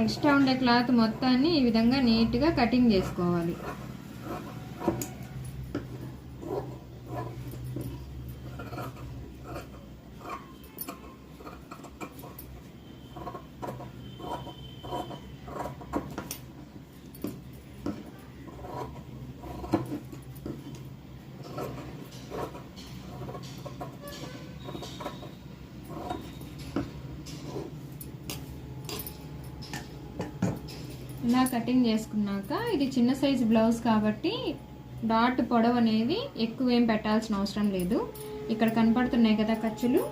Extra ఉండే cloth మొత్తాన్ని ఈ విధంగా నీట్గా కటింగ్ చేసుకోవాలి. ఇలా కటింగ్ చేసుకున్నాక ఇది చిన్న సైజు బ్లౌజ్ కాబట్టి డాట్ పొడవు అనేది ఎక్కువ ఏం పెట్టాల్సిన అవసరం లేదు. ఇక్కడ కనపడుతున్నాయి కదా ఖర్చులు,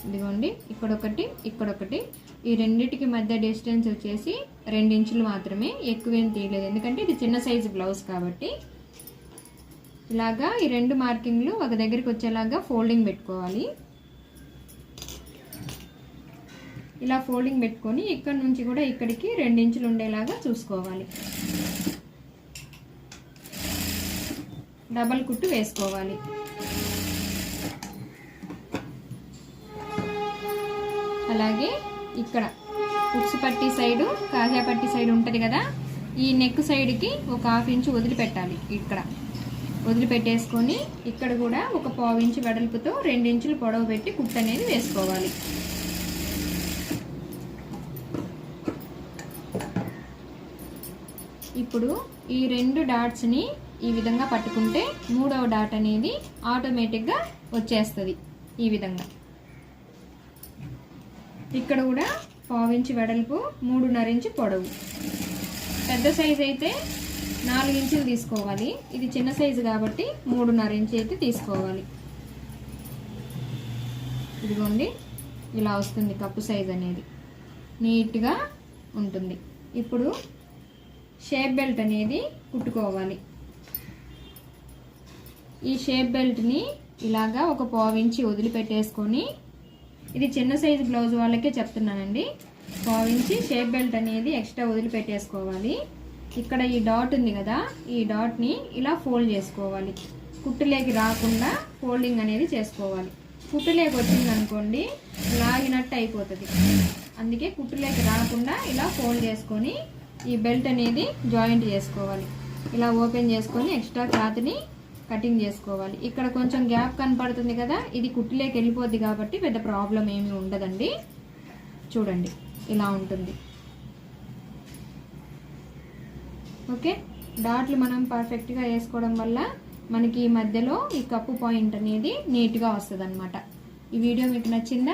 ఇదిగోండి ఇక్కడొకటి ఇక్కడొకటి, ఈ రెండిటికి మధ్య డిస్టెన్స్ వచ్చేసి 2 ఇంచులు మాత్రమే, ఎక్కువేం తీయలేదు ఎందుకంటే ఇది చిన్న సైజు బ్లౌజ్ కాబట్టి. ఇలాగా ఈ 2 మార్కింగ్లు ఒక దగ్గరికి వచ్చేలాగా ఫోల్డింగ్ పెట్టుకోవాలి. ఇలా ఫోల్డింగ్ పెట్టుకొని ఇక్కడ నుంచి కూడా ఇక్కడికి 2 ఇంచులు ఉండేలాగా చూసుకోవాలి. డబల్ కుట్టు వేసుకోవాలి. అలాగే ఇక్కడ ఉక్సు పట్టి సైడు కాజా పట్టి సైడ్ ఉంటుంది కదా, ఈ నెక్ సైడ్కి ఒక 1/2 ఇంచు వదిలిపెట్టాలి. ఇక్కడ వదిలిపెట్టేసుకొని ఇక్కడ కూడా ఒక 1/4 ఇంచు వెడల్పుతో 2 ఇంచులు పొడవు పెట్టి కుట్టు అనేది వేసుకోవాలి. ఇప్పుడు ఈ 2 డాట్స్ని ఈ విధంగా పట్టుకుంటే 3వ డాట్ అనేది ఆటోమేటిక్గా వచ్చేస్తుంది. ఈ విధంగా ఇక్కడ కూడా 1/4 ఇంచు వెడల్పు, 3.5 ఇంచు పొడవు. పెద్ద సైజు అయితే 4 ఇంచులు తీసుకోవాలి. ఇది చిన్న సైజు కాబట్టి 3.5 ఇంచు అయితే తీసుకోవాలి. ఇదిగోండి ఇలా వస్తుంది కప్పు సైజ్ అనేది, నీట్గా ఉంటుంది. ఇప్పుడు షేప్ బెల్ట్ అనేది కుట్టుకోవాలి. ఈ షేప్ బెల్ట్ని ఇలాగా ఒక 1/4 ఇంచు వదిలిపెట్టేసుకొని, ఇది చిన్న సైజు బ్లౌజ్ వాళ్ళకే చెప్తున్నానండి, 1/4 ఇంచు షేప్ బెల్ట్ అనేది ఎక్స్ట్రా వదిలిపెట్టేసుకోవాలి. ఇక్కడ ఈ డాట్ ఉంది కదా, ఈ డాట్ని ఇలా ఫోల్డ్ చేసుకోవాలి. కుట్టులేకి రాకుండా ఫోల్డింగ్ అనేది చేసుకోవాలి. కుట్టులేకి వచ్చిందనుకోండి లాగినట్టు అయిపోతుంది. అందుకే కుట్టులేకి రాకుండా ఇలా ఫోల్డ్ చేసుకొని ఈ బెల్ట్ అనేది జాయింట్ చేసుకోవాలి. ఇలా ఓపెన్ చేసుకొని ఎక్స్ట్రా క్లాత్ని కటింగ్ చేసుకోవాలి. ఇక్కడ కొంచెం గ్యాప్ కనపడుతుంది కదా, ఇది కుట్టులేకి వెళ్ళిపోద్ది కాబట్టి పెద్ద ప్రాబ్లం ఏమీ ఉండదండి. చూడండి ఇలా ఉంటుంది. ఓకే, డాట్లు మనం పర్ఫెక్ట్గా వేసుకోవడం వల్ల మనకి ఈ మధ్యలో ఈ కప్పు పాయింట్ అనేది నీట్గా వస్తుంది అన్నమాట. ఈ వీడియో మీకు నచ్చిందా?